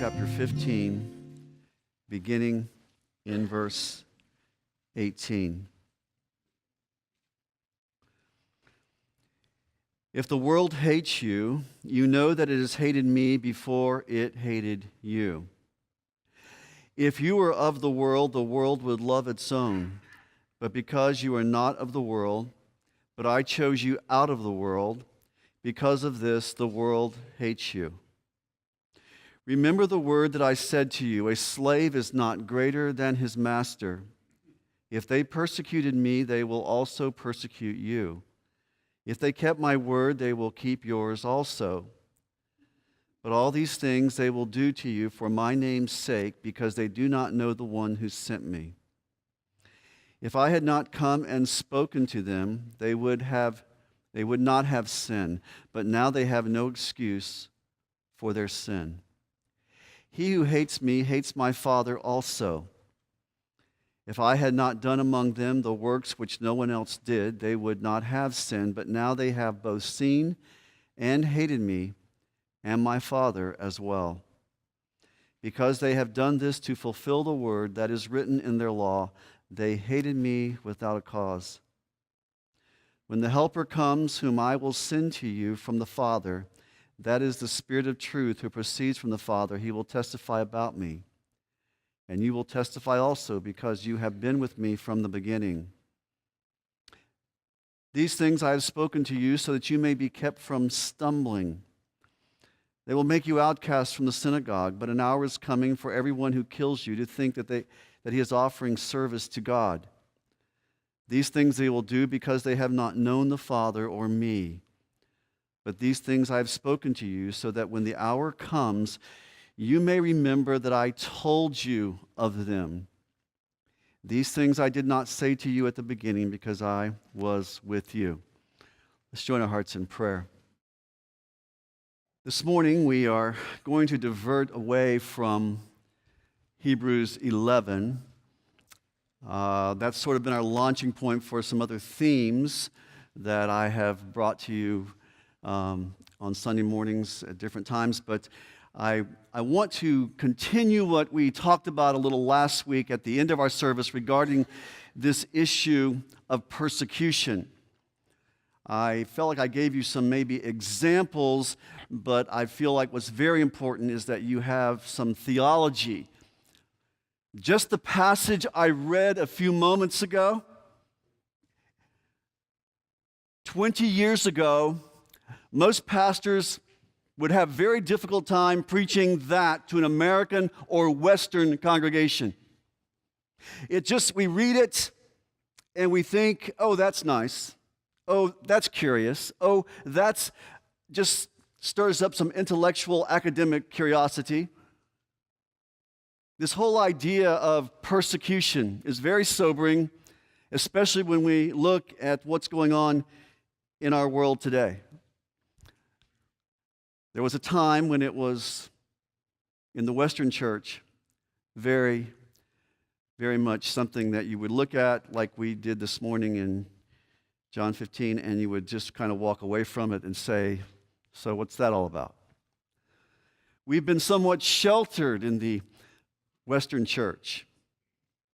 chapter 15, beginning in verse 18. If the world hates you, you know that it has hated me before it hated you. If you were of the world would love its own. But because you are not of the world, but I chose you out of the world, because of this the world hates you. Remember the word that I said to you, a slave is not greater than his master. If they persecuted me, they will also persecute you. If they kept my word, they will keep yours also. But all these things they will do to you for my name's sake, because they do not know the one who sent me. If I had not come and spoken to them, they would not have sin, but now they have no excuse for their sin. He who hates me hates my Father also. If I had not done among them the works which no one else did, they would not have sin, but now they have both seen and hated me and my Father as well. Because they have done this to fulfill the word that is written in their law, they hated me without a cause. When the Helper comes, whom I will send to you from the Father, that is the Spirit of truth who proceeds from the Father, he will testify about me. And you will testify also, because you have been with me from the beginning. These things I have spoken to you so that you may be kept from stumbling. They will make you outcasts from the synagogue, but an hour is coming for everyone who kills you to think that he is offering service to God. These things they will do because they have not known the Father or me. But these things I have spoken to you, so that when the hour comes, you may remember that I told you of them. These things I did not say to you at the beginning, because I was with you. Let's join our hearts in prayer. This morning we are going to divert away from Hebrews 11. That's sort of been our launching point for some other themes that I have brought to you on Sunday mornings at different times. But I want to continue what we talked about a little last week at the end of our service regarding this issue of persecution. I felt like I gave you some maybe examples, but I feel like what's very important is that you have some theology. Just the passage I read a few moments ago, 20 years ago, most pastors would have very difficult time preaching that to an American or Western congregation. We read it and we think, oh, that's nice. Oh, that's curious. Oh, that's just stirs up some intellectual academic curiosity. This whole idea of persecution is very sobering, especially when we look at what's going on in our world today. There was a time when it was in the Western church very, very much something that you would look at like we did this morning in John 15, and you would just kind of walk away from it and say, so what's that all about? We've been somewhat sheltered in the Western church.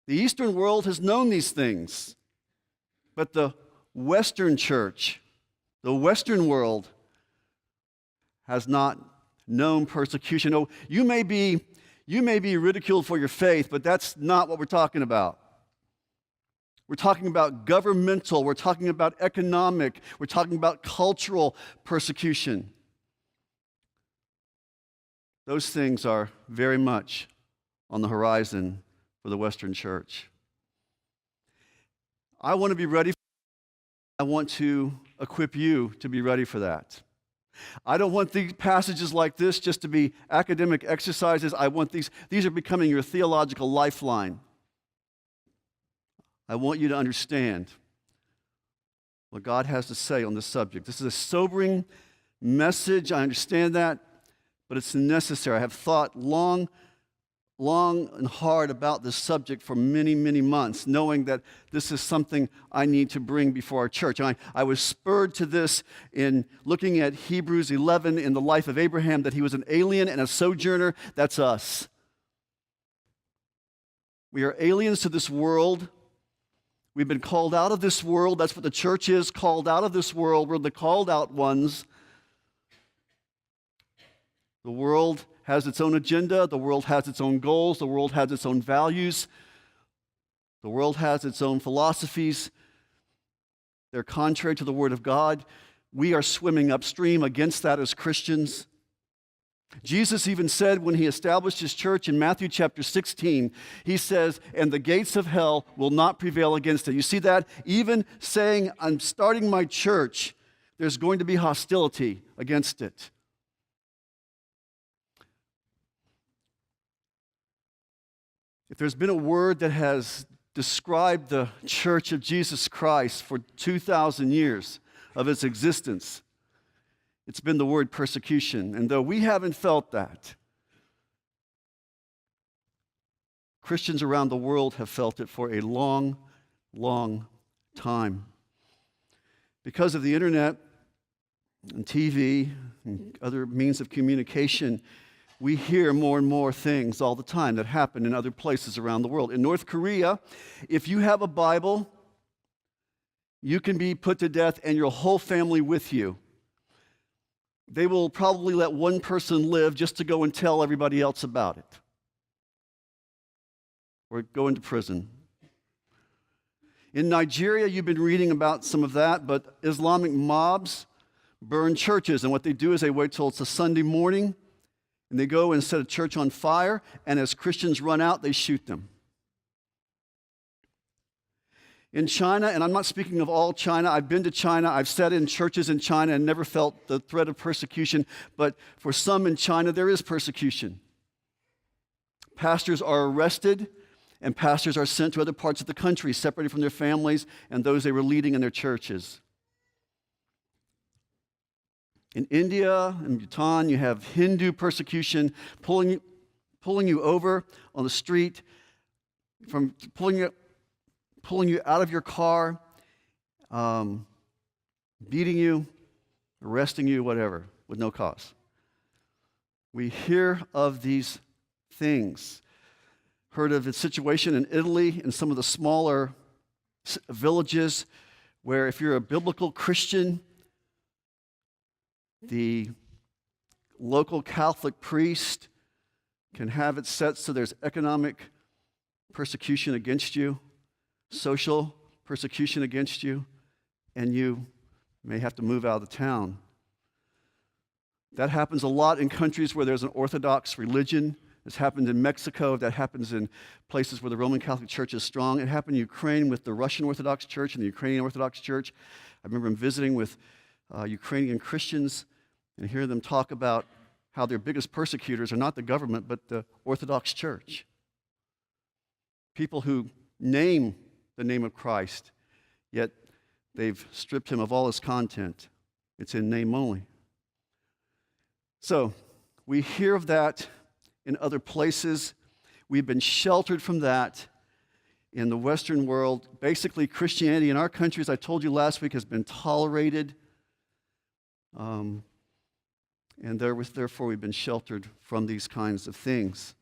The Eastern world has known these things, but the Western church, the Western world, has not known persecution. Oh, you may be ridiculed for your faith, but that's not what we're talking about. We're talking about governmental, we're talking about economic, we're talking about cultural persecution. Those things are very much on the horizon for the Western church. I want to be ready. I want to equip you to be ready for that. I don't want these passages like this just to be academic exercises. I want these are becoming your theological lifeline. I want you to understand what God has to say on this subject. This is a sobering message. I understand that, but it's necessary. I have thought long long and hard about this subject for many, many months, knowing that this is something I need to bring before our church. And I was spurred to this in looking at Hebrews 11 in the life of Abraham, that he was an alien and a sojourner. That's us. We are aliens to this world. We've been called out of this world. That's what the church is, called out of this world. We're the called out ones. The world has its own agenda. The world has its own goals. The world has its own values. The world has its own philosophies. They're contrary to the Word of God. We are swimming upstream against that as Christians. Jesus even said when he established his church in Matthew chapter 16, he says, and the gates of hell will not prevail against it. You see that? Even saying, I'm starting my church, there's going to be hostility against it. If there's been a word that has described the church of Jesus Christ for 2,000 years of its existence, it's been the word persecution. And though we haven't felt that, Christians around the world have felt it for a long, long time. Because of the internet and TV and other means of communication, we hear more and more things all the time that happen in other places around the world. In North Korea, if you have a Bible, you can be put to death and your whole family with you. They will probably let one person live just to go and tell everybody else about it, or go into prison. In Nigeria, you've been reading about some of that, but Islamic mobs burn churches, and what they do is they wait till it's a Sunday morning, and they go and set a church on fire, and as Christians run out, they shoot them. In China, and I'm not speaking of all China, I've been to China, I've sat in churches in China and never felt the threat of persecution, but for some in China, there is persecution. Pastors are arrested, and pastors are sent to other parts of the country, separated from their families and those they were leading in their churches. In India and Bhutan, you have Hindu persecution, pulling you over on the street, from pulling you out of your car, beating you, arresting you, whatever, with no cause. We hear of these things. Heard of a situation in Italy, in some of the smaller villages, where if you're a biblical Christian, the local Catholic priest can have it set so there's economic persecution against you, social persecution against you, and you may have to move out of the town. That happens a lot in countries where there's an Orthodox religion. It's happened in Mexico. That happens in places where the Roman Catholic Church is strong. It happened in Ukraine with the Russian Orthodox Church and the Ukrainian Orthodox Church. I remember visiting with Ukrainian Christians and hear them talk about how their biggest persecutors are not the government, but the Orthodox Church. People who name the name of Christ, yet they've stripped him of all his content. It's in name only. So, we hear of that in other places. We've been sheltered from that in the Western world. Basically, Christianity in our country, as I told you last week, has been tolerated. And therefore, we've been sheltered from these kinds of things.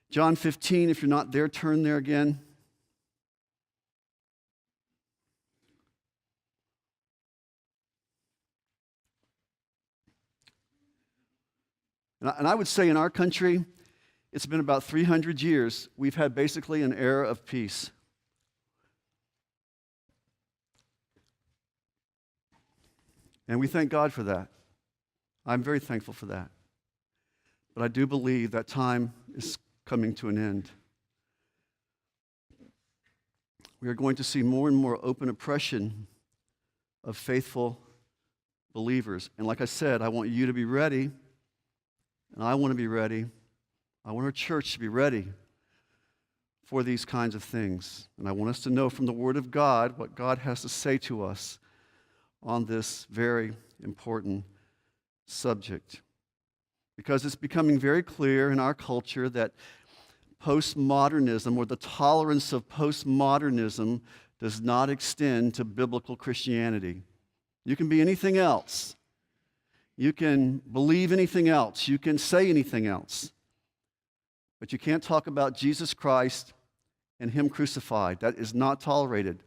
John 15, if you're not there, turn there again. And I would say in our country, it's been about 300 years, we've had basically an era of peace. And we thank God for that. I'm very thankful for that. But I do believe that time is coming to an end. We are going to see more and more open oppression of faithful believers. And like I said, I want you to be ready, and I want to be ready. I want our church to be ready for these kinds of things. And I want us to know from the Word of God what God has to say to us on this very important subject. Because it's becoming very clear in our culture that postmodernism or the tolerance of postmodernism does not extend to biblical Christianity. You can be anything else. You can believe anything else. You can say anything else. But you can't talk about Jesus Christ and Him crucified. That is not tolerated.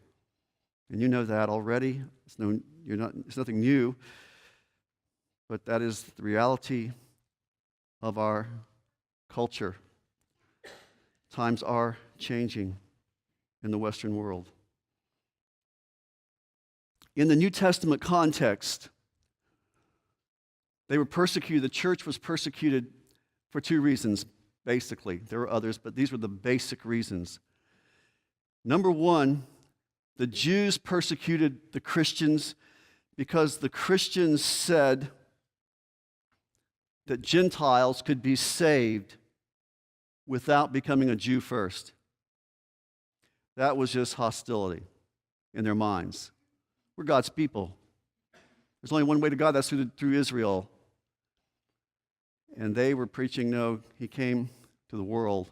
And you know that already. It's nothing new. But that is the reality of our culture. Times are changing in the Western world. In the New Testament context, they were persecuted. The church was persecuted for two reasons, basically. There were others, but these were the basic reasons. Number one, the Jews persecuted the Christians because the Christians said that Gentiles could be saved without becoming a Jew first. That was just hostility in their minds. We're God's people. There's only one way to God, that's through Israel. And they were preaching, no, He came to the world.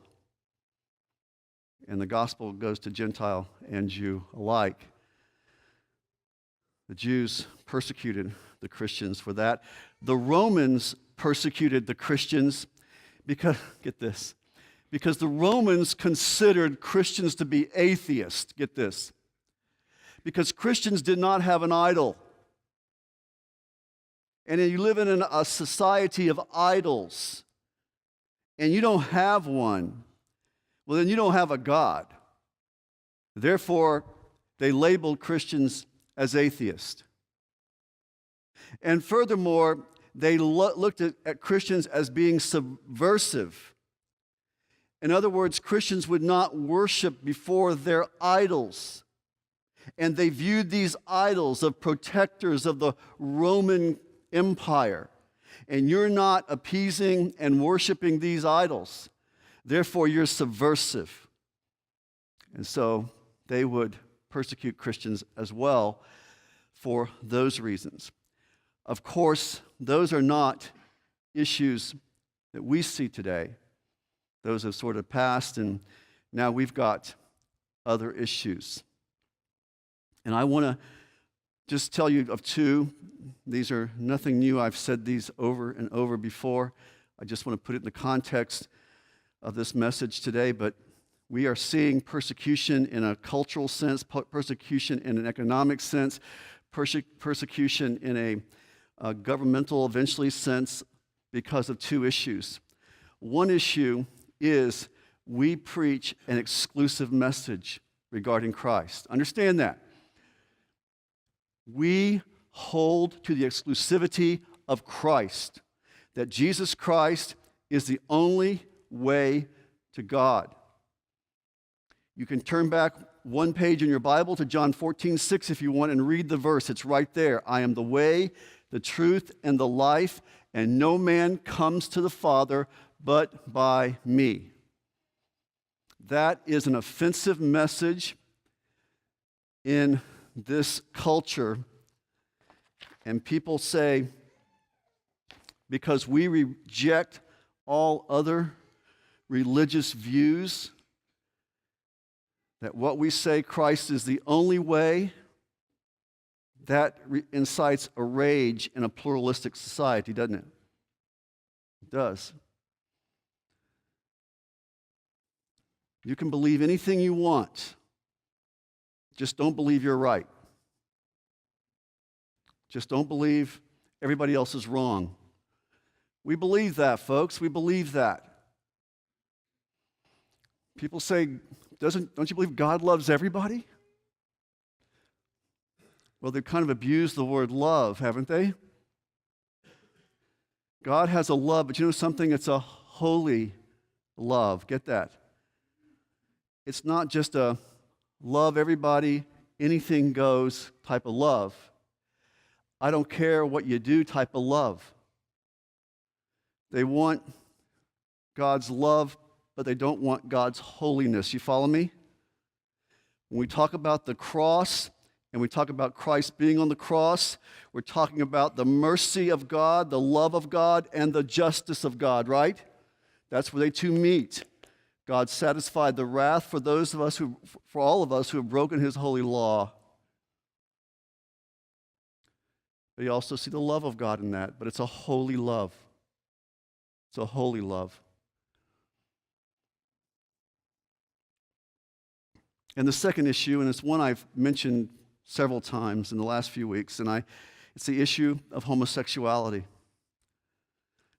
And the gospel goes to Gentile and Jew alike. The Jews persecuted the Christians for that. The Romans persecuted the Christians because, get this, because the Romans considered Christians to be atheists. Get this. Because Christians did not have an idol. And you live in a society of idols, and you don't have one, well, then you don't have a God. Therefore, they labeled Christians as atheists. And furthermore, they looked at Christians as being subversive. In other words, Christians would not worship before their idols. And they viewed these idols of protectors of the Roman Empire. And you're not appeasing and worshiping these idols. Therefore, you're subversive. And so they would persecute Christians as well for those reasons. Of course, those are not issues that we see today. Those have sort of passed, and now we've got other issues. And I want to just tell you of two. These are nothing new. I've said these over and over before. I just want to put it in the context of this message today. But we are seeing persecution in a cultural sense, persecution in an economic sense, persecution in a governmental, eventually, sense because of two issues. One issue is we preach an exclusive message regarding Christ. Understand that. We hold to the exclusivity of Christ, that Jesus Christ is the only way to God. You can turn back one page in your Bible to John 14:6 if you want and read the verse. It's right there. I am the way, the truth, and the life, and no man comes to the Father but by me. That is an offensive message in this culture. And people say, because we reject all other religious views, that what we say Christ is the only way, that incites a rage in a pluralistic society, doesn't it? It does. You can believe anything you want. Just don't believe you're right. Just don't believe everybody else is wrong. We believe that, folks. We believe that. People say, don't you believe God loves everybody? Well, they've kind of abused the word love, haven't they? God has a love, but you know something? It's a holy love. Get that? It's not just a love everybody, anything goes type of love. I don't care what you do type of love. They want God's love, but they don't want God's holiness. You follow me? When we talk about the cross and we talk about Christ being on the cross, we're talking about the mercy of God, the love of God, and the justice of God, right? That's where they two meet. God satisfied the wrath for all of us who have broken his holy law. But you also see the love of God in that, but it's a holy love. It's a holy love. And the second issue, and it's one I've mentioned several times in the last few weeks, it's the issue of homosexuality.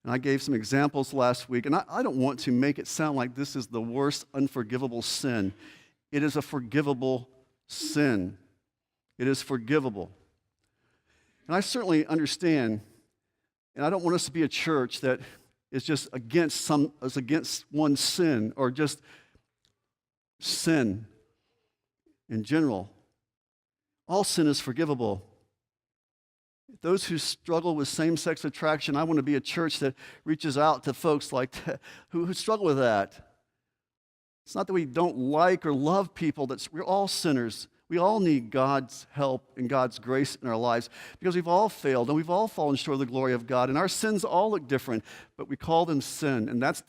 And I gave some examples last week, and I don't want to make it sound like this is the worst unforgivable sin. It is a forgivable sin. It is forgivable. And I certainly understand, and I don't want us to be a church that is just against one sin or just sin in general. All sin is forgivable. Those who struggle with same-sex attraction, I want to be a church that reaches out to folks like that, who struggle with that. It's not that we don't like or love people. We're all sinners. We all need God's help and God's grace in our lives because we've all failed and we've all fallen short of the glory of God. And our sins all look different, but we call them sin. And that's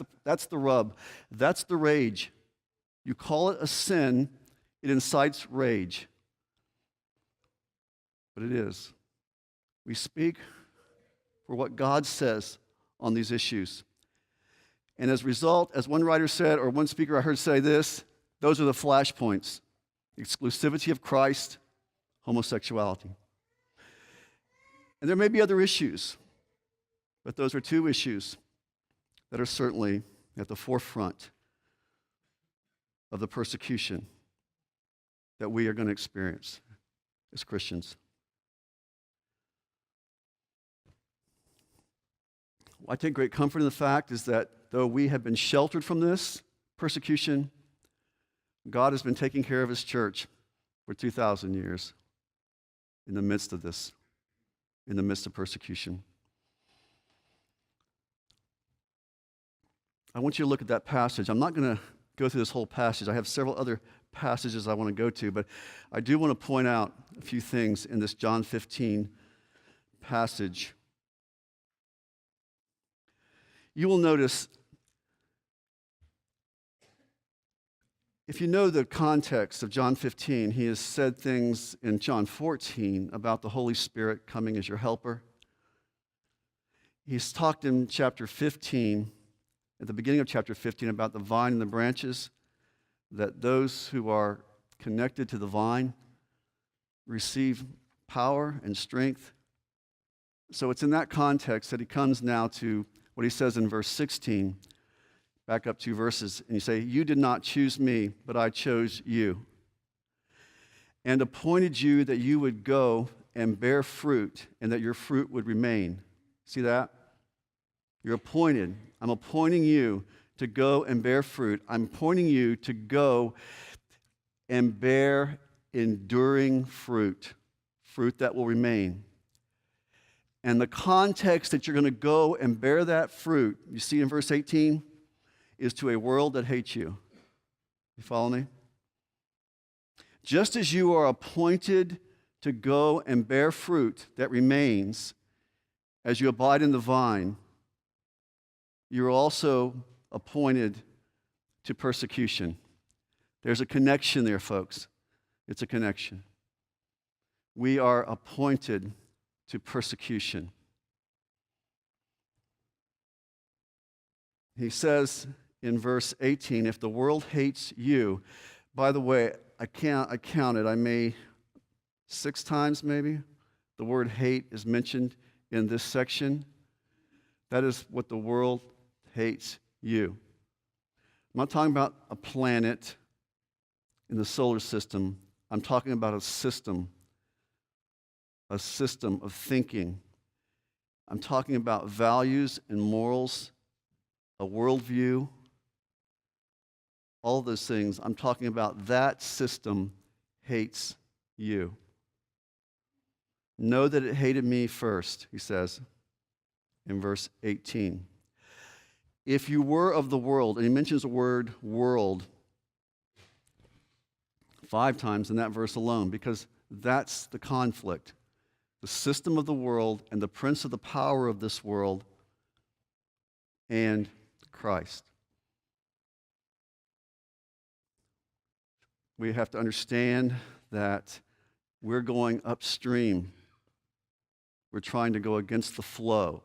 the rub. That's the rage. You call it a sin, it incites rage. But it is. We speak for what God says on these issues. And as a result, as one writer said, or one speaker I heard say this, those are the flashpoints. Exclusivity of Christ, homosexuality. And there may be other issues, but those are two issues that are certainly at the forefront of the persecution that we are going to experience as Christians. I take great comfort in the fact is that though we have been sheltered from this persecution, God has been taking care of his church for 2,000 years in the midst of this, in the midst of persecution. I want you to look at that passage. I'm not going to go through this whole passage. I have several other passages I want to go to, but I do want to point out a few things in this John 15 passage. You will notice, if you know the context of John 15, he has said things in John 14 about the Holy Spirit coming as your helper. He's talked in chapter 15, at the beginning of chapter 15, about the vine and the branches, that those who are connected to the vine receive power and strength. So it's in that context that he comes now to what he says in verse 16. Back up 2 verses, and you say, "You did not choose me, but I chose you, and appointed you that you would go and bear fruit, and that your fruit would remain." See that? You're appointed. I'm appointing you to go and bear fruit. I'm appointing you to go and bear enduring fruit, fruit that will remain. And the context that you're going to go and bear that fruit, you see in verse 18, is to a world that hates you. You follow me? Just as you are appointed to go and bear fruit that remains as you abide in the vine, you're also appointed to persecution. There's a connection there, folks. It's a connection. We are appointed to persecution. He says in verse 18, if the world hates you, by the way, I counted, 6 times maybe, the word hate is mentioned in this section. That is what the world hates you. I'm not talking about a planet in the solar system. I'm talking about a system of thinking. I'm talking about values and morals, a worldview, all of those things. I'm talking about that system hates you. Know that it hated me first, he says in verse 18. If you were of the world, and he mentions the word world 5 times in that verse alone, because that's the conflict. The system of the world and the prince of the power of this world and Christ. We have to understand that we're going upstream. We're trying to go against the flow.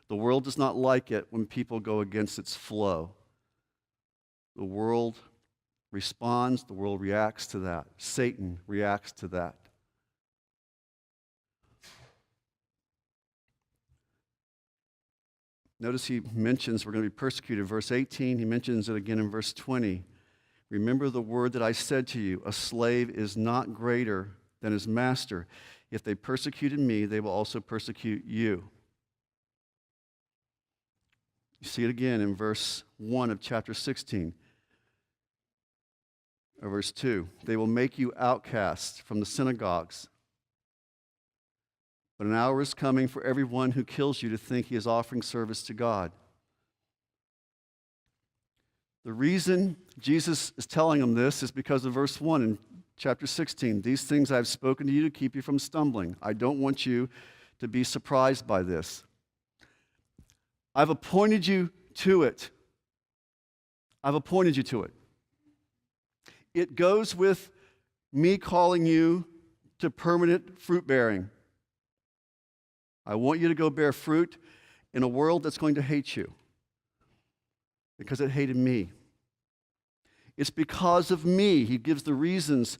The world does not like it when people go against its flow. The world responds, the world reacts to that. Satan reacts to that. Notice he mentions we're going to be persecuted. Verse 18, he mentions it again in verse 20. Remember the word that I said to you, a slave is not greater than his master. If they persecuted me, they will also persecute you. You see it again in verse 1 of chapter 16. Or verse 2. They will make you outcasts from the synagogues. But an hour is coming for everyone who kills you to think he is offering service to God. The reason Jesus is telling them this is because of verse 1 in chapter 16. These things I have spoken to you to keep you from stumbling. I don't want you to be surprised by this. I've appointed you to it. I've appointed you to it. It goes with me calling you to permanent fruit bearing. I want you to go bear fruit in a world that's going to hate you because it hated me. It's because of me. He gives the reasons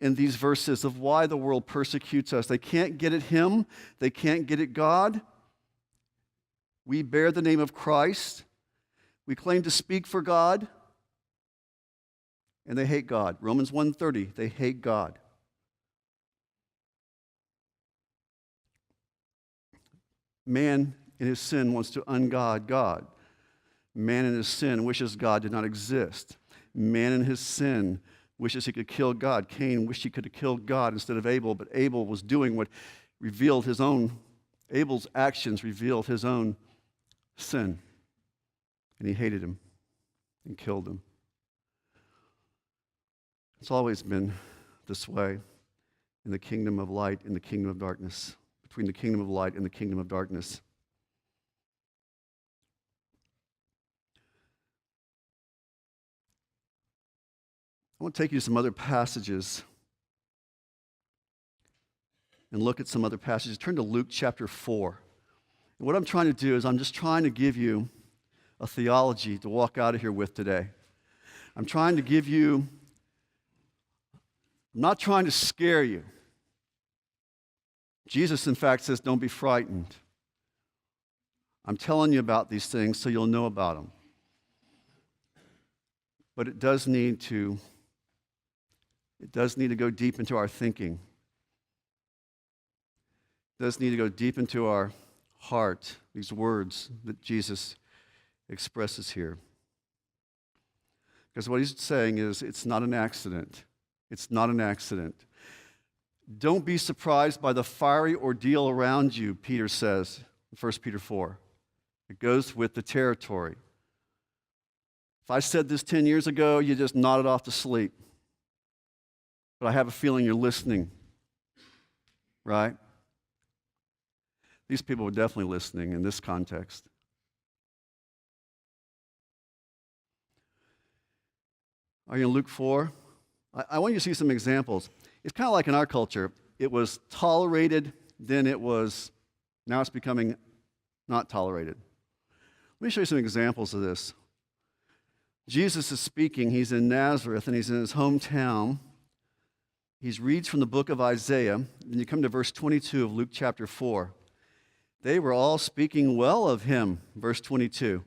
in these verses of why the world persecutes us. They can't get at him. They can't get at God. We bear the name of Christ. We claim to speak for God. And they hate God. Romans 1:30, they hate God. Man in his sin wants to ungod God. Man in his sin wishes God did not exist. Man in his sin wishes he could kill God. Cain wished he could have killed God instead of Abel, but Abel was doing what revealed his own, Abel's actions revealed his own sin. And he hated him and killed him. It's always been this way in the kingdom of light and the kingdom of darkness, between the kingdom of light and the kingdom of darkness. I want to take you to some other passages and look at some other passages. Turn to Luke chapter 4. And what I'm trying to do is I'm just trying to give you a theology to walk out of here with today. I'm trying to give you, I'm not trying to scare you. Jesus, in fact, says, don't be frightened. I'm telling you about these things so you'll know about them. But it does need to go deep into our thinking. It does need to go deep into our heart, these words that Jesus expresses here. Because what he's saying is, it's not an accident. It's not an accident. Don't be surprised by the fiery ordeal around you, Peter says in 1 Peter 4. It goes with the territory. If I said this 10 years ago, you just nodded off to sleep. But I have a feeling you're listening, right? These people were definitely listening in this context. Are you in Luke 4? I want you to see some examples. It's kind of like in our culture. It was tolerated, then now it's becoming not tolerated. Let me show you some examples of this. Jesus is speaking. He's in Nazareth, and he's in his hometown. He reads from the book of Isaiah. Then you come to verse 22 of Luke chapter 4. They were all speaking well of him, verse 22,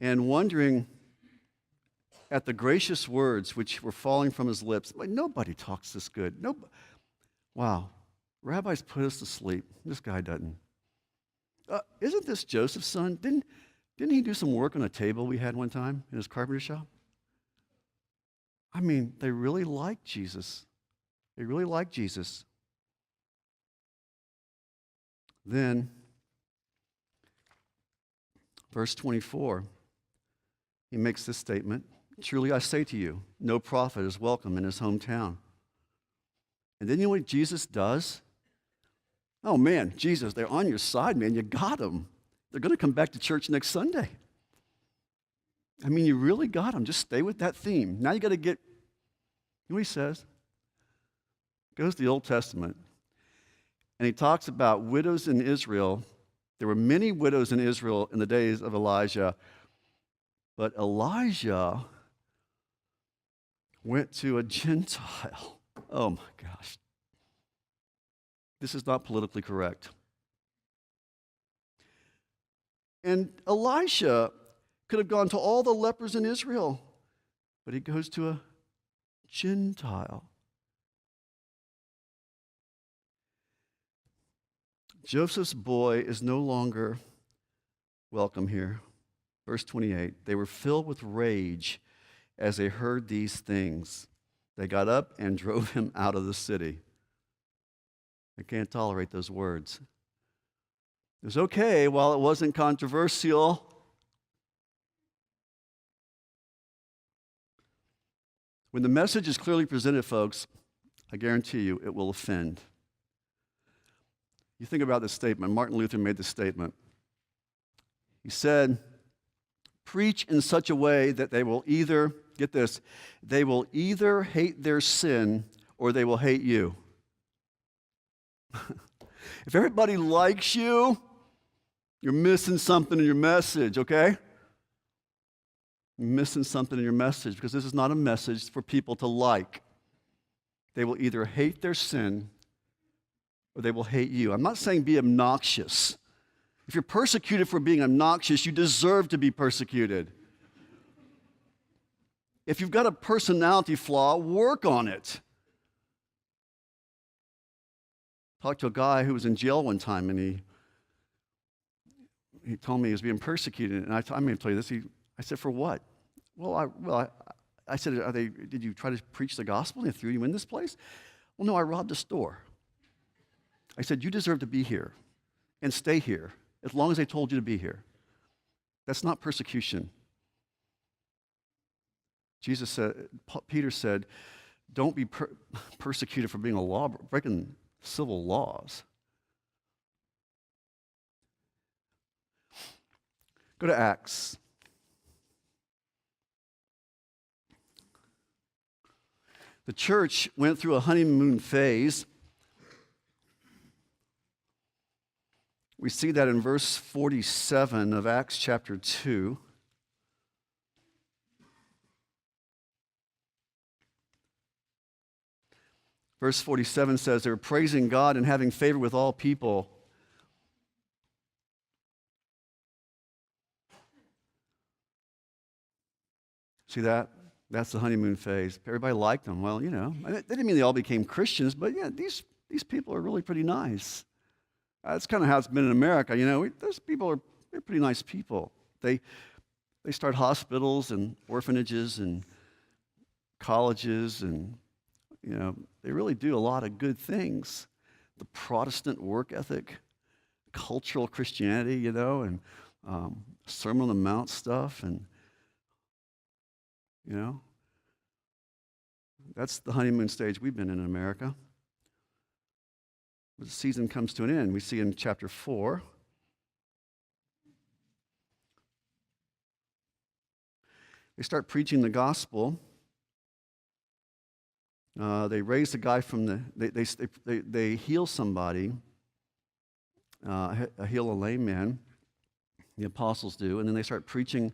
and wondering at the gracious words which were falling from his lips. Like, nobody talks this good. Wow, rabbis put us to sleep. This guy doesn't. Isn't this Joseph's son? Didn't he do some work on a table we had one time in his carpenter shop? I mean, they really liked Jesus. They really liked Jesus. Then, verse 24, he makes this statement. Truly I say to you, no prophet is welcome in his hometown. And then you know what Jesus does? Oh man, Jesus, they're on your side, man. You got them. They're going to come back to church next Sunday. I mean, you really got them. Just stay with that theme. Now you got to get You know what he says? Goes to the Old Testament, and he talks about widows in Israel. There were many widows in Israel in the days of Elijah, but Elijah went to a Gentile. Oh my gosh. This is not politically correct. And Elisha could have gone to all the lepers in Israel, but he goes to a Gentile. Joseph's boy is no longer welcome here. Verse 28, they were filled with rage as they heard these things. They got up and drove him out of the city. I can't tolerate those words. It was okay while it wasn't controversial. When the message is clearly presented, folks, I guarantee you it will offend. You think about this statement. Martin Luther made this statement. He said, preach in such a way that they will either, get this, they will either hate their sin or they will hate you. If everybody likes you, you're missing something in your message, okay? You're missing something in your message because this is not a message for people to like. They will either hate their sin or they will hate you. I'm not saying be obnoxious. If you're persecuted for being obnoxious, you deserve to be persecuted. If you've got a personality flaw, work on it. Talked to a guy who was in jail one time, and he told me he was being persecuted. And I'm going to tell you this. I said, for what? I said, did you try to preach the gospel and they threw you in this place? Well, no, I robbed a store. I said, you deserve to be here and stay here as long as they told you to be here. That's not persecution. Peter said, don't be persecuted for being breaking civil laws. Go to Acts. The church went through a honeymoon phase. We see that in verse 47 of Acts chapter 2. Verse 47 says, they were praising God and having favor with all people. See that? That's the honeymoon phase. Everybody liked them. Well, you know, that didn't mean they all became Christians, but yeah, these people are really pretty nice. That's kind of how it's been in America. You know, those people they're pretty nice people. They start hospitals and orphanages and colleges, and you know, they really do a lot of good things. The Protestant work ethic, cultural Christianity, you know, and Sermon on the Mount stuff, and you know, that's the honeymoon stage we've been in America. The season comes to an end. We see in chapter 4. They start preaching the gospel. They raise the guy from the. They heal somebody. Heal a lame man. The apostles do, and then they start preaching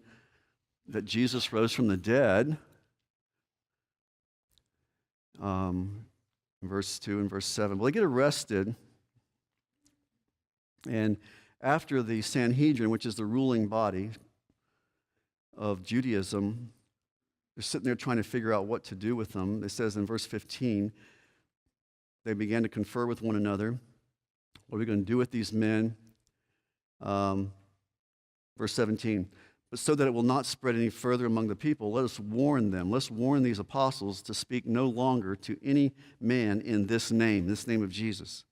that Jesus rose from the dead. Verse 2 and verse 7. Well, they get arrested, and after the Sanhedrin, which is the ruling body of Judaism, they're sitting there trying to figure out what to do with them. It says in verse 15, they began to confer with one another. What are we going to do with these men? Verse 17. But so that it will not spread any further among the people, let us warn them. Let's warn these apostles to speak no longer to any man in this name of Jesus.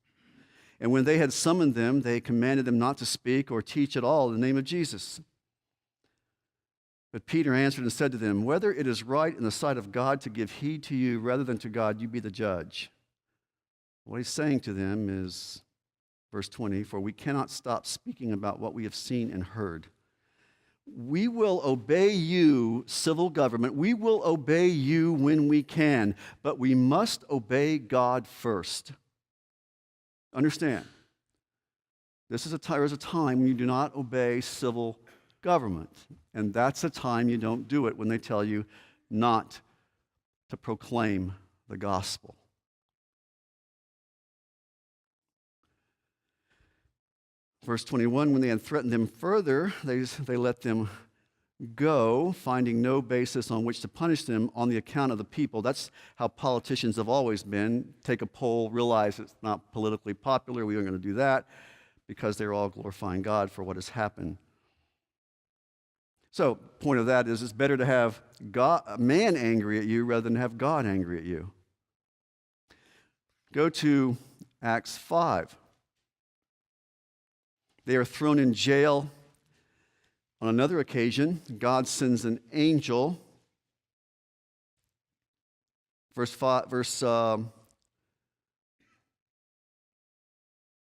And when they had summoned them, they commanded them not to speak or teach at all in the name of Jesus. But Peter answered and said to them, whether it is right in the sight of God to give heed to you rather than to God, you be the judge. What he's saying to them is, verse 20, for we cannot stop speaking about what we have seen and heard. We will obey you, civil government. We will obey you when we can, but we must obey God first. Understand, there is a time when you do not obey civil government, and that's a time you don't do it when they tell you not to proclaim the gospel. Verse 21, when they had threatened them further, they let them go, finding no basis on which to punish them on the account of the people. That's how politicians have always been. Take a poll, realize it's not politically popular, we aren't going to do that, because they're all glorifying God for what has happened. So, point of that is it's better to have man angry at you rather than have God angry at you. Go to Acts 5. They are thrown in jail. On another occasion, God sends an angel. Verse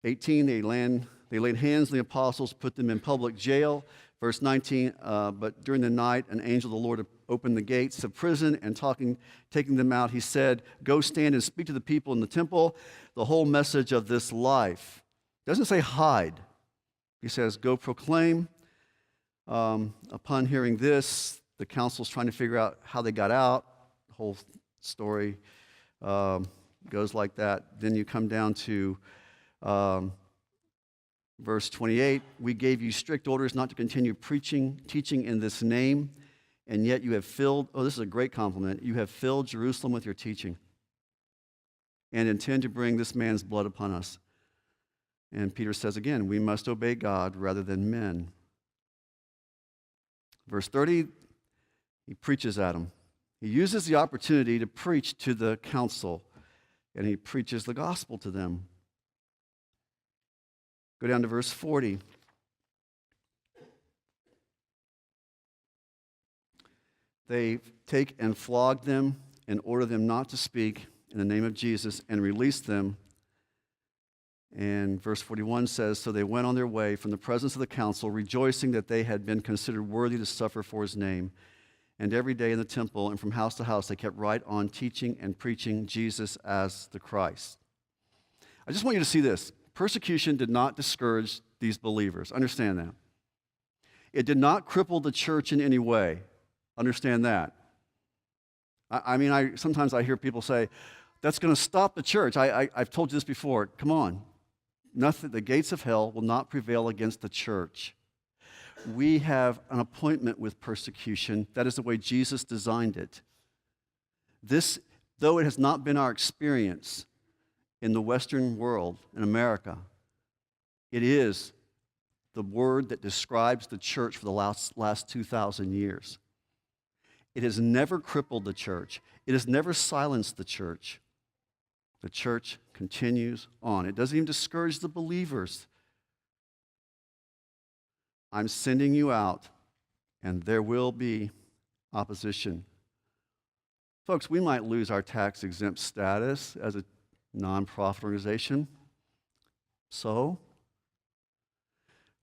18, they laid hands on the apostles, put them in public jail. Verse 19, but during the night, an angel of the Lord opened the gates of prison, and taking them out, he said, go stand and speak to the people in the temple the whole message of this life. It doesn't say hide. He says, go proclaim. Upon hearing this, the council's trying to figure out how they got out. The whole story goes like that. Then you come down to verse 28. We gave you strict orders not to continue teaching in this name, and yet you have filled, this is a great compliment, you have filled Jerusalem with your teaching and intend to bring this man's blood upon us. And Peter says again, we must obey God rather than men. Verse 30, he preaches at them. He uses the opportunity to preach to the council, and he preaches the gospel to them. Go down to verse 40. They take and flog them and order them not to speak in the name of Jesus and release them. And verse 41 says, so they went on their way from the presence of the council, rejoicing that they had been considered worthy to suffer for his name. And every day in the temple and from house to house, they kept right on teaching and preaching Jesus as the Christ. I just want you to see this. Persecution did not discourage these believers. Understand that. It did not cripple the church in any way. Understand that. Sometimes I hear people say, that's going to stop the church. I've told you this before. Come on. Nothing, the gates of hell will not prevail against the church. We have an appointment with persecution. That is the way Jesus designed it. This, though it has not been our experience in the Western world, in America, it is the word that describes the church for the last 2,000 years. It has never crippled the church. It has never silenced the church. The church continues on. It doesn't even discourage the believers. I'm sending you out, and there will be opposition. Folks, we might lose our tax-exempt status as a nonprofit organization. So,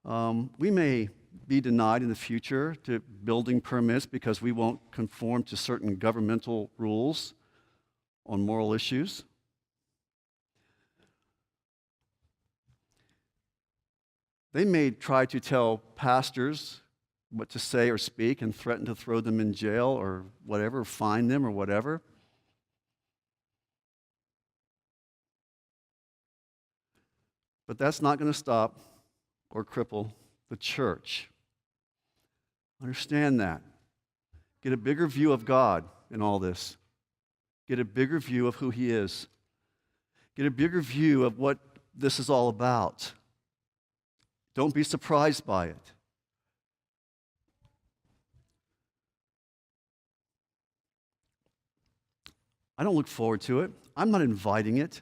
we may be denied in the future to building permits because we won't conform to certain governmental rules on moral issues. They may try to tell pastors what to say or speak and threaten to throw them in jail or whatever, fine them or whatever. But that's not going to stop or cripple the church. Understand that. Get a bigger view of God in all this. Get a bigger view of who He is. Get a bigger view of what this is all about. Don't be surprised by it. I don't look forward to it. I'm not inviting it.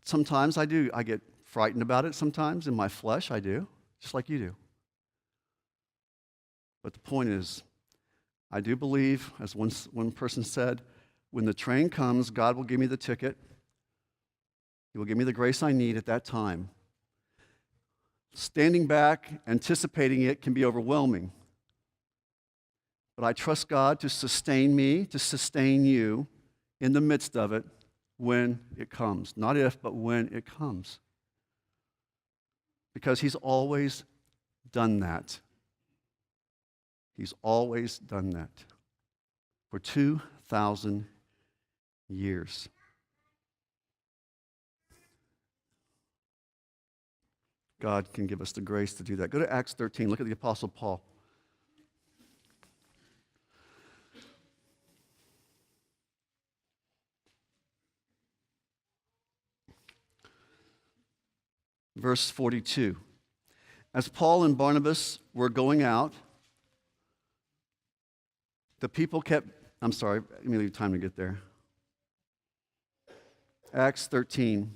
Sometimes I do. I get frightened about it sometimes in my flesh. I do, just like you do. But the point is, I do believe, as one person said, when the train comes, God will give me the ticket. He will give me the grace I need at that time. Standing back, anticipating it can be overwhelming. But I trust God to sustain me, to sustain you in the midst of it when it comes. Not if, but when it comes. Because He's always done that. He's always done that for 2,000 years. God can give us the grace to do that. Go to Acts 13. Look at the Apostle Paul. Verse 42. As Paul and Barnabas were going out, the people kept... I'm sorry, let me leave time to get there. Acts 13,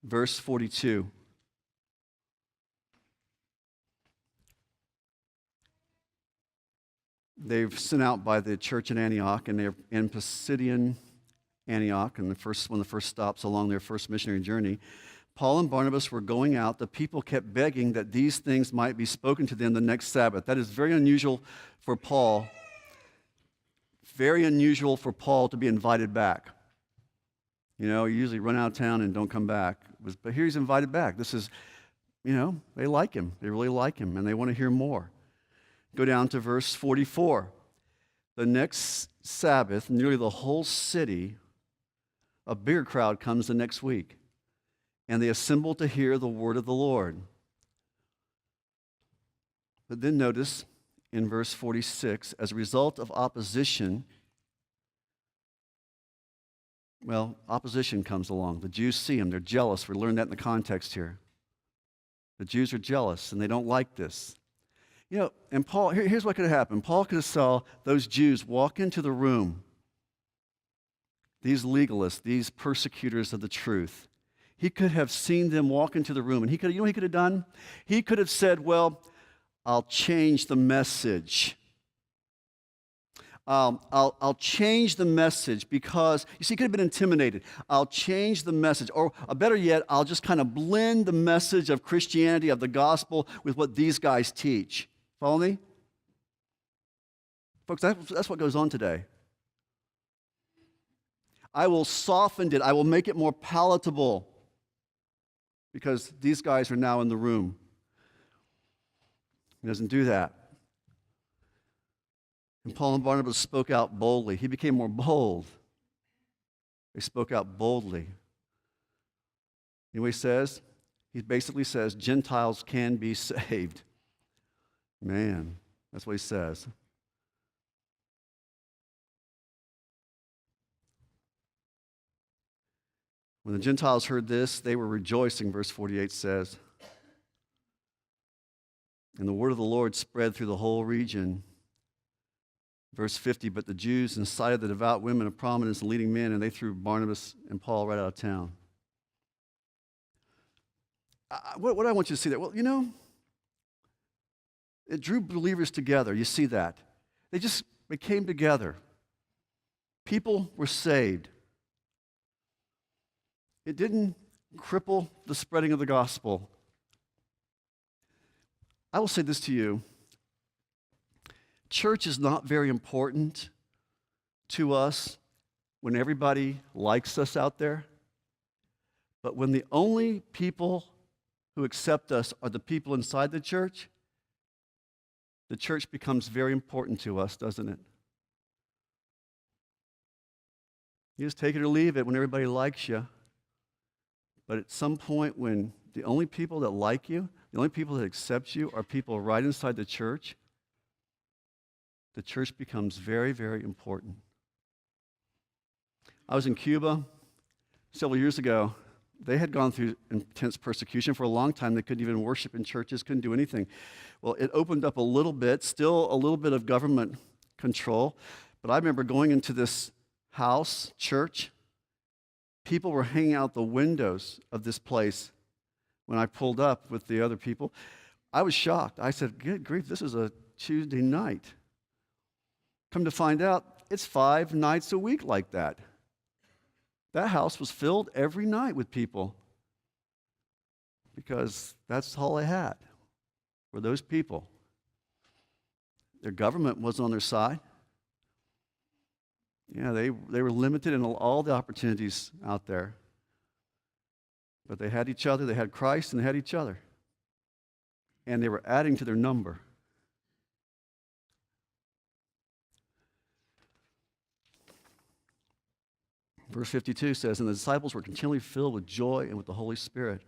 verse 42. They've sent out by the church in Antioch, and they're in Pisidian Antioch, and one of the first stops along their first missionary journey. Paul and Barnabas were going out. The people kept begging that these things might be spoken to them the next Sabbath. That is very unusual for Paul. Very unusual for Paul to be invited back. You know, you usually run out of town and don't come back. But here he's invited back. This is, they like him. They really like him, and they want to hear more. Go down to verse 44. The next Sabbath, nearly the whole city, a bigger crowd comes the next week, and they assemble to hear the word of the Lord. But then notice in verse 46, as a result of opposition comes along. The Jews see him. They're jealous. We learned that in the context here. The Jews are jealous, and they don't like this. And Paul, here's what could have happened. Paul could have saw those Jews walk into the room, these legalists, these persecutors of the truth. He could have seen them walk into the room, and he could, what he could have done? He could have said, well, I'll change the message. I'll change the message because, you see, he could have been intimidated. I'll change the message. Or better yet, I'll just kind of blend the message of Christianity, of the gospel, with what these guys teach. Follow me? Folks, that's what goes on today. I will soften it. I will make it more palatable because these guys are now in the room. He doesn't do that. And Paul and Barnabas spoke out boldly. He became more bold. They spoke out boldly. You know what he says? He basically says, Gentiles can be saved. Man, that's what he says. When the Gentiles heard this, they were rejoicing, verse 48 says. And the word of the Lord spread through the whole region. Verse 50, but the Jews incited the devout women of prominence and leading men, and they threw Barnabas and Paul right out of town. What I want you to see there, well, it drew believers together. You see that. They came together. People were saved. It didn't cripple the spreading of the gospel. I will say this to you. Church is not very important to us when everybody likes us out there. But when the only people who accept us are the people inside the church becomes very important to us, doesn't it? You just take it or leave it when everybody likes you. But at some point when the only people that like you, the only people that accept you are people right inside the church becomes very, very important. I was in Cuba several years ago. They had gone through intense persecution for a long time. They couldn't even worship in churches, couldn't do anything. Well, it opened up a little bit, still a little bit of government control. But I remember going into this house, church. People were hanging out the windows of this place when I pulled up with the other people. I was shocked. I said, good grief, this is a Tuesday night. Come to find out, it's 5 nights a week like that. That house was filled every night with people. because that's all they had for those people. Their government wasn't on their side. Yeah, they were limited in all the opportunities out there. But they had each other, they had Christ, and they had each other. And they were adding to their number. Verse 52 says, and the disciples were continually filled with joy and with the Holy Spirit.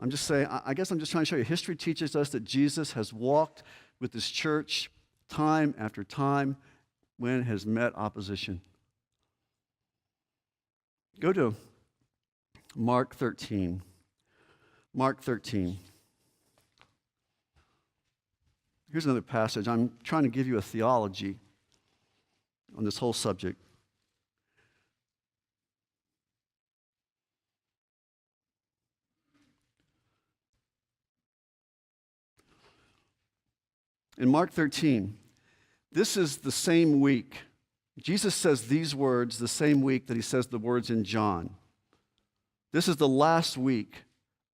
I'm just saying, I guess I'm just trying to show you, history teaches us that Jesus has walked with this church time after time when it has met opposition. Go to Mark 13. Mark 13. Here's another passage. I'm trying to give you a theology on this whole subject. In Mark 13, this is the same week. Jesus says these words the same week that he says the words in John. This is the last week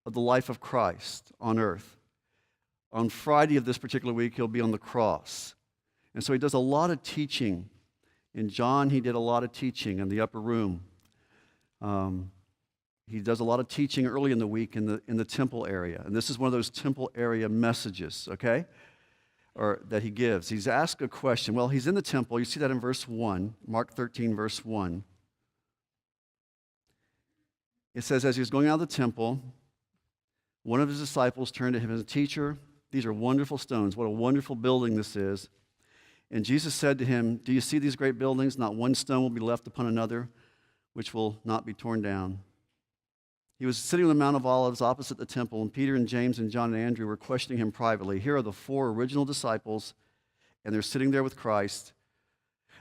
of the life of Christ on earth. On Friday of this particular week, he'll be on the cross. And so he does a lot of teaching. In John, he did a lot of teaching in the upper room. He does a lot of teaching early in the week in the temple area. And this is one of those temple area messages, okay? Or that he gives. He's asked a question. Well, he's in the temple. You see that in verse 1, Mark 13, verse 1. It says, as he was going out of the temple, one of his disciples turned to him and said, Teacher, these are wonderful stones. What a wonderful building this is. And Jesus said to him, Do you see these great buildings? Not one stone will be left upon another, which will not be torn down. He was sitting on the Mount of Olives opposite the temple, and Peter and James and John and Andrew were questioning him privately. Here are the 4 original disciples, and they're sitting there with Christ.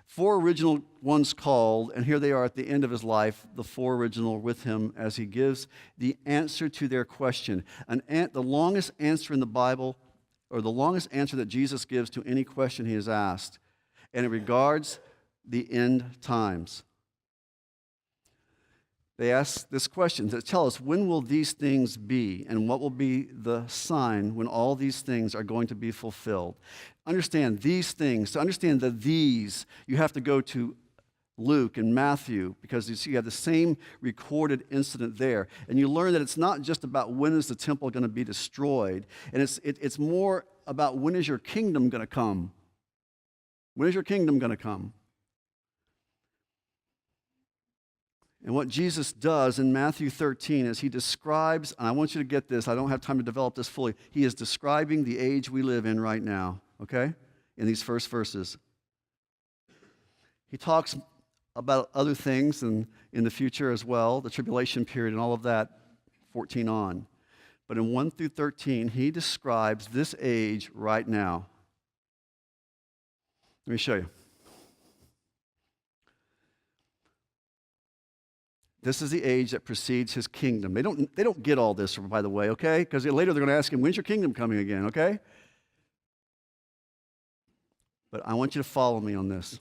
4 original ones called, and here they are at the end of his life, the 4 original with him as he gives the answer to their question. The longest answer in the Bible, or the longest answer that Jesus gives to any question he is asked, and it regards the end times. They ask this question to tell us, when will these things be, and what will be the sign when all these things are going to be fulfilled? Understand these things. To understand the these, you have to go to Luke and Matthew, because you see you have the same recorded incident there. And you learn that it's not just about when is the temple going to be destroyed, and it's more about when is your kingdom going to come. When is your kingdom going to come? And what Jesus does in Matthew 13 is he describes, and I want you to get this, I don't have time to develop this fully, he is describing the age we live in right now, okay, in these first verses. He talks about other things in the future as well, the tribulation period and all of that, 14 on. But in 1 through 13, he describes this age right now. Let me show you. This is the age that precedes his kingdom. They don't get all this, by the way, okay? Because later they're going to ask him, when's your kingdom coming again, okay? But I want you to follow me on this.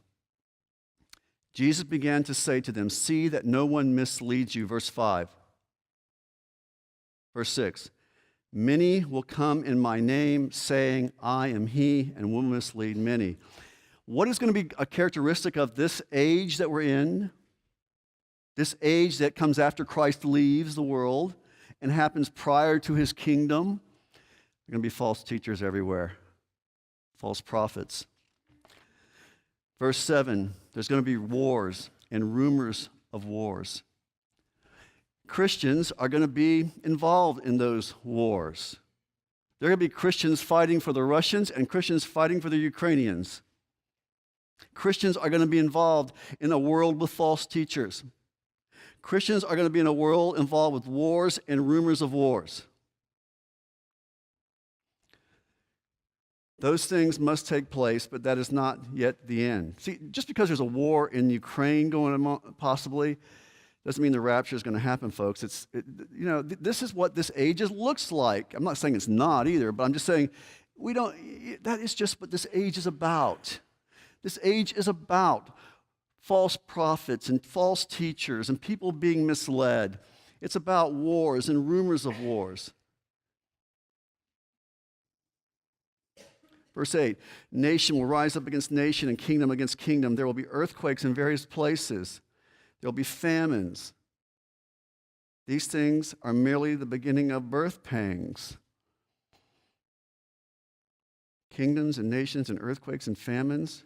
Jesus began to say to them, see that no one misleads you, verse 5. Verse 6, many will come in my name saying, I am he, and will mislead many. What is going to be a characteristic of this age that we're in? This age that comes after Christ leaves the world and happens prior to his kingdom. There are going to be false teachers everywhere, false prophets. Verse 7, there's going to be wars and rumors of wars. Christians are going to be involved in those wars. There are going to be Christians fighting for the Russians and Christians fighting for the Ukrainians. Christians are going to be involved in a world with false teachers. Christians are going to be in a world involved with wars and rumors of wars. Those things must take place, but that is not yet the end. See, just because there's a war in Ukraine going on, possibly, doesn't mean the rapture is going to happen, folks. This is what this age looks like. I'm not saying it's not either, but I'm just saying that is just what this age is about. This age is about false prophets and false teachers and people being misled. It's about wars and rumors of wars. Verse 8, nation will rise up against nation and kingdom against kingdom. There will be earthquakes in various places. There will be famines. These things are merely the beginning of birth pangs. Kingdoms and nations and earthquakes and famines.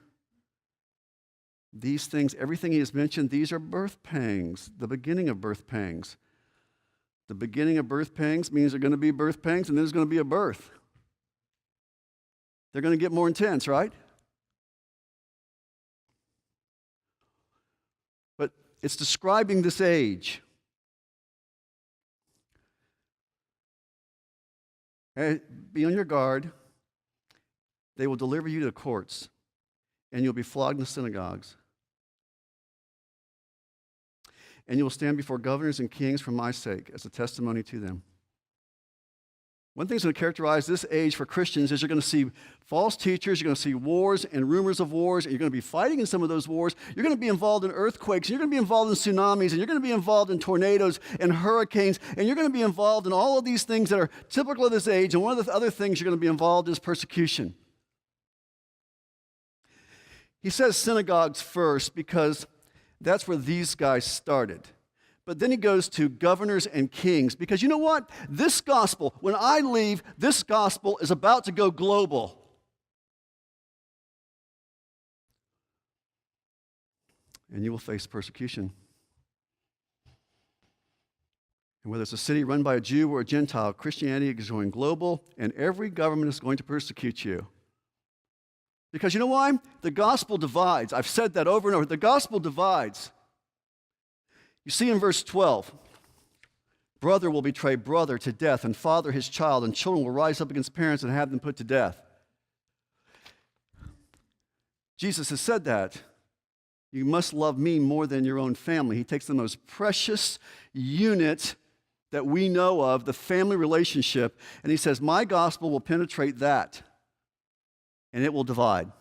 These things, everything he has mentioned, these are birth pangs, the beginning of birth pangs. The beginning of birth pangs means there are going to be birth pangs and there's going to be a birth. They're going to get more intense, right? But it's describing this age. Hey, be on your guard. They will deliver you to the courts, and you'll be flogged in the synagogues. And you will stand before governors and kings for my sake as a testimony to them. One thing that's going to characterize this age for Christians is you're going to see false teachers, you're going to see wars and rumors of wars, and you're going to be fighting in some of those wars. You're going to be involved in earthquakes, and you're going to be involved in tsunamis, and you're going to be involved in tornadoes and hurricanes, and you're going to be involved in all of these things that are typical of this age. And one of the other things you're going to be involved in is persecution. He says synagogues first because that's where these guys started. But then he goes to governors and kings because you know what? This gospel, when I leave, this gospel is about to go global. And you will face persecution. And whether it's a city run by a Jew or a Gentile, Christianity is going global, and every government is going to persecute you. Because you know why? The gospel divides. I've said that over and over. The gospel divides. You see in verse 12, brother will betray brother to death, and father his child, and children will rise up against parents and have them put to death. Jesus has said that. You must love me more than your own family. He takes the most precious unit that we know of, the family relationship, and he says, my gospel will penetrate that, and it will divide.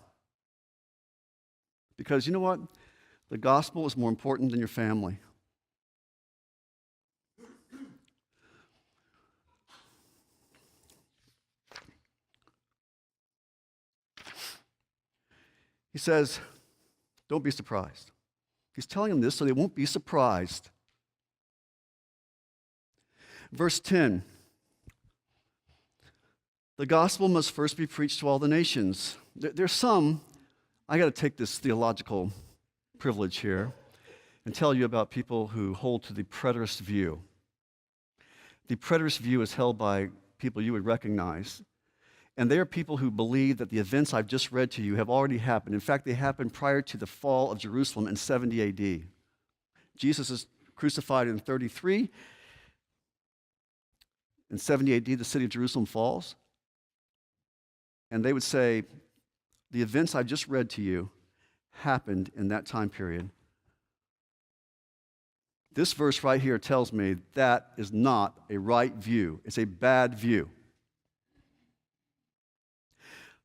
Because you know what? The gospel is more important than your family. He says, don't be surprised. He's telling them this so they won't be surprised. Verse 10, the gospel must first be preached to all the nations. There's some, I got to take this theological privilege here and tell you about people who hold to the preterist view. The preterist view is held by people you would recognize. And they are people who believe that the events I've just read to you have already happened. In fact, they happened prior to the fall of Jerusalem in 70 AD. Jesus is crucified in 33. In 70 AD, the city of Jerusalem falls. And they would say, the events I just read to you happened in that time period. This verse right here tells me that is not a right view. It's a bad view.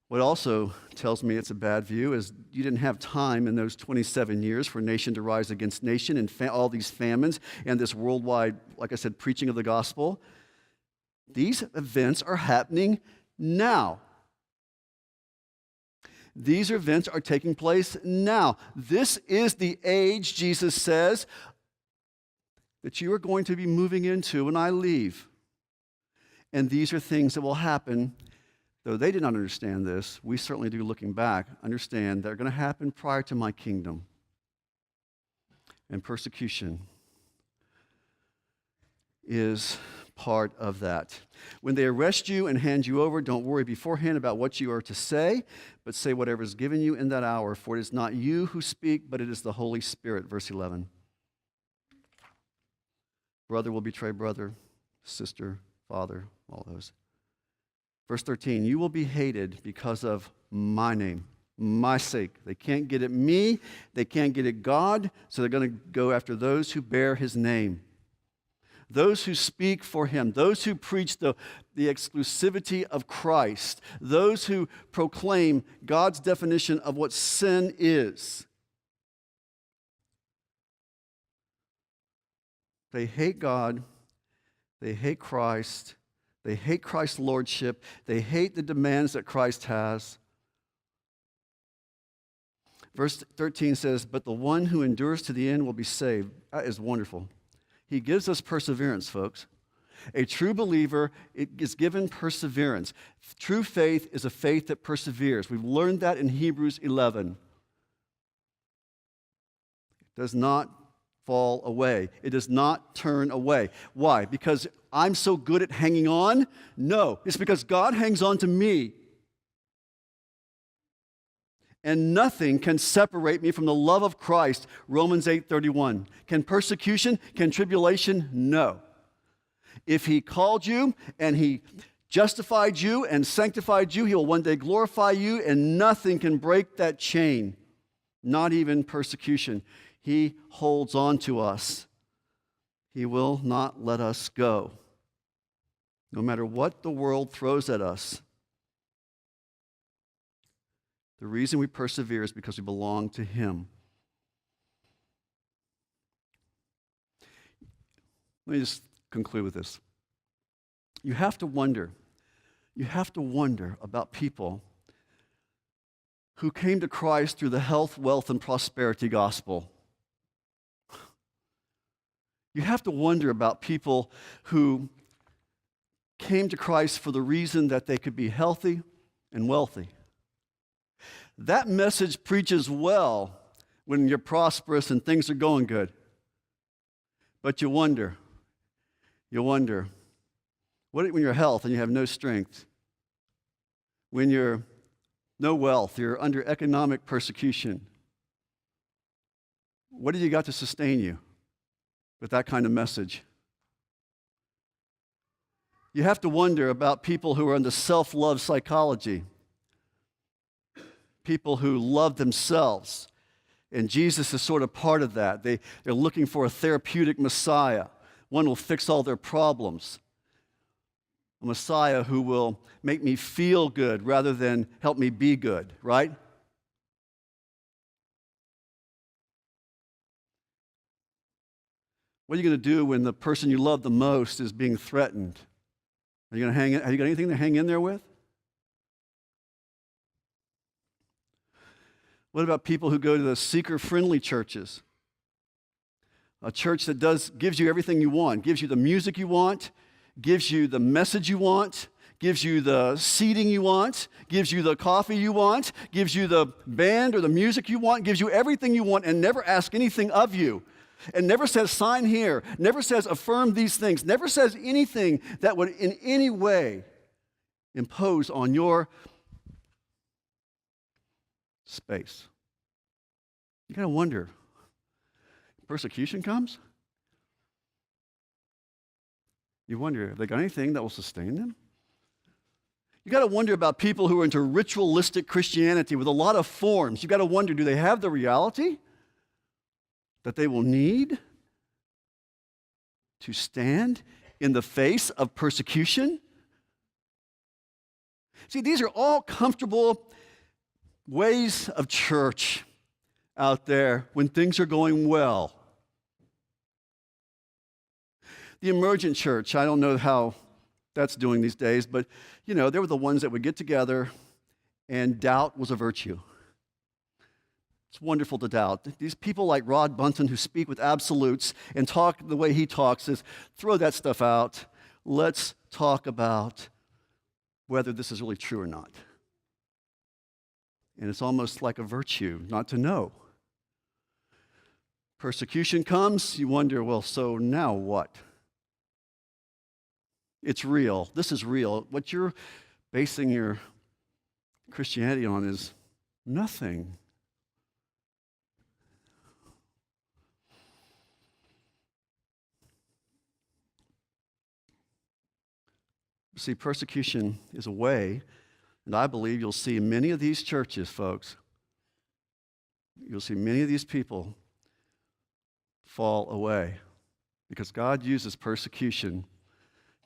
What also tells me it's a bad view is you didn't have time in those 27 years for nation to rise against nation and all these famines and this worldwide, like I said, preaching of the gospel. These events are happening now. These events are taking place now. This is the age, Jesus says, that you are going to be moving into when I leave. And these are things that will happen. Though they did not understand this, we certainly do, looking back, understand they're going to happen prior to my kingdom. And persecution is part of that. When they arrest you and hand you over, don't worry beforehand about what you are to say, but say whatever is given you in that hour, for it is not you who speak, but it is the Holy Spirit. Verse 11. Brother will betray brother, sister, father, all those. Verse 13, you will be hated because of my name, my sake. They can't get at me, they can't get at God, so they're going to go after those who bear his name. Those who speak for him, those who preach the exclusivity of Christ, those who proclaim God's definition of what sin is. They hate God They hate Christ. They hate Christ's lordship. They hate the demands that Christ has. Verse 13 says, but the one who endures to the end will be saved. That is wonderful. He gives us perseverance, folks. A true believer is given perseverance. True faith is a faith that perseveres. We've learned that in Hebrews 11. It does not fall away. It does not turn away. Why? Because I'm so good at hanging on? No, it's because God hangs on to me. And nothing can separate me from the love of Christ, Romans 8:31. Can persecution, can tribulation? No. If he called you and he justified you and sanctified you, he will one day glorify you, and nothing can break that chain, not even persecution. He holds on to us. He will not let us go, no matter what the world throws at us. The reason we persevere is because we belong to him. Let me just conclude with this. You have to wonder about people who came to Christ through the health, wealth, and prosperity gospel. You have to wonder about people who came to Christ for the reason that they could be healthy and wealthy. That message preaches well when you're prosperous and things are going good. But you wonder, what when you're health and you have no strength? When you're no wealth, you're under economic persecution. What do you got to sustain you with that kind of message? You have to wonder about people who are into self-love psychology. People who love themselves. And Jesus is sort of part of that. They're looking for a therapeutic Messiah. One will fix all their problems. A Messiah who will make me feel good rather than help me be good, right? What are you going to do when the person you love the most is being threatened? Are you going to hang in? Have you got anything to hang in there with? What about people who go to the seeker-friendly churches? A church that gives you everything you want, gives you the music you want, gives you the message you want, gives you the seating you want, gives you the coffee you want, gives you the band or the music you want, gives you everything you want, and never asks anything of you. And never says, sign here, never says, affirm these things, never says anything that would in any way impose on your space. You got to wonder, persecution comes? You wonder, have they got anything that will sustain them? You got to wonder about people who are into ritualistic Christianity with a lot of forms. You got to wonder, do they have the reality that they will need to stand in the face of persecution? See, these are all comfortable ways of church out there when things are going well. The emergent church, I don't know how that's doing these days, but they were the ones that would get together and doubt was a virtue. It's wonderful to doubt. These people like Rod Bunton who speak with absolutes and talk the way he talks is throw that stuff out. Let's talk about whether this is really true or not. And it's almost like a virtue not to know. Persecution comes, you wonder, well, so now what? It's real. This is real. What you're basing your Christianity on is nothing. See, persecution is a way, and I believe you'll see many of these churches, folks, you'll see many of these people fall away because God uses persecution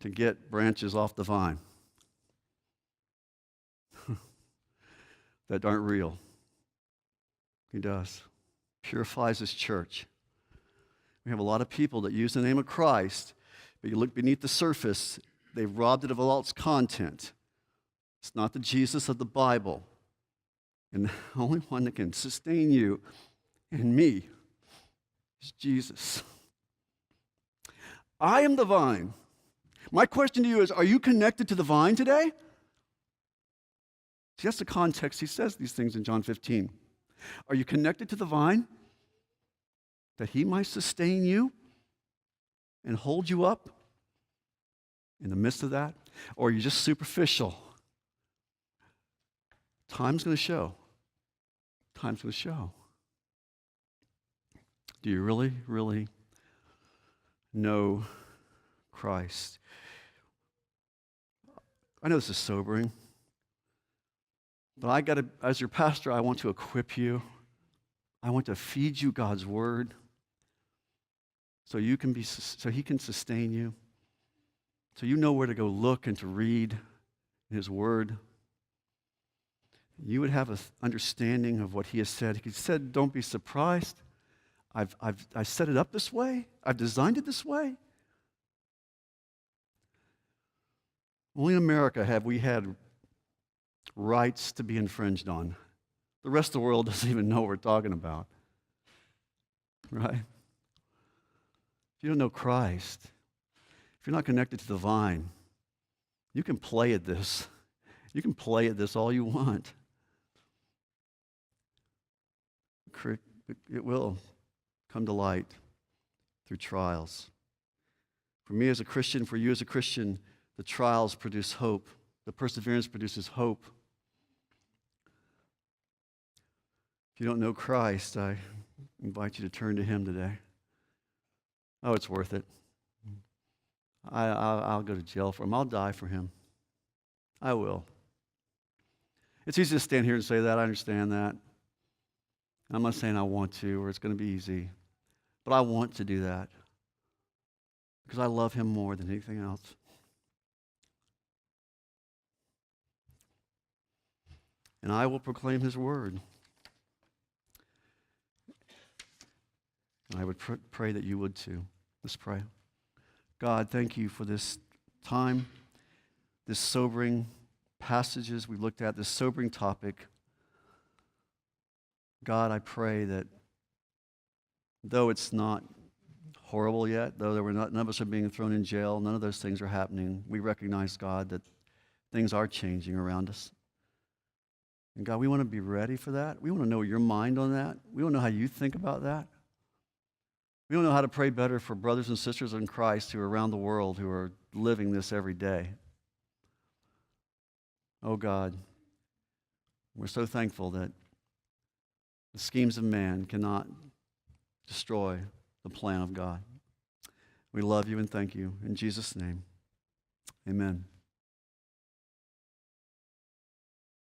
to get branches off the vine that aren't real. He does. Purifies his church. We have a lot of people that use the name of Christ But you look beneath the surface, they've robbed it of all its content. It's not the Jesus of the Bible. And the only one that can sustain you and me is Jesus. I am the vine. My question to you is, are you connected to the vine today? See, that's the context he says these things in John 15. Are you connected to the vine that he might sustain you and hold you up in the midst of that? Or are you just superficial? Time's going to show. Time's going to show. Do you really, really know Christ? I know this is sobering, but as your pastor, I want to equip you. I want to feed you God's word so he can sustain you, so you know where to go look and to read his word. You would have an understanding of what he has said. He said, don't be surprised. I set it up this way. I've designed it this way. Only in America have we had rights to be infringed on. The rest of the world doesn't even know what we're talking about. Right? If you don't know Christ, if you're not connected to the vine, you can play at this. You can play at this all you want. It will come to light through trials. For me as a Christian, for you as a Christian, the trials produce hope. The perseverance produces hope. If you don't know Christ, I invite you to turn to him today. Oh, it's worth it. I'll go to jail for him. I'll die for him. I will. It's easy to stand here and say that. I understand that. I'm not saying I want to or it's going to be easy. But I want to do that because I love him more than anything else. And I will proclaim his word. And I would pray that you would too. Let's pray. God, thank you for this time, this sobering passages we looked at, this sobering topic. God, I pray that though it's not horrible yet, though none of us are being thrown in jail, none of those things are happening, we recognize, God, that things are changing around us. And God, we want to be ready for that. We want to know your mind on that. We want to know how you think about that. We don't know how to pray better for brothers and sisters in Christ who are around the world who are living this every day. Oh God, we're so thankful that the schemes of man cannot destroy the plan of God. We love you and thank you. In Jesus' name, amen.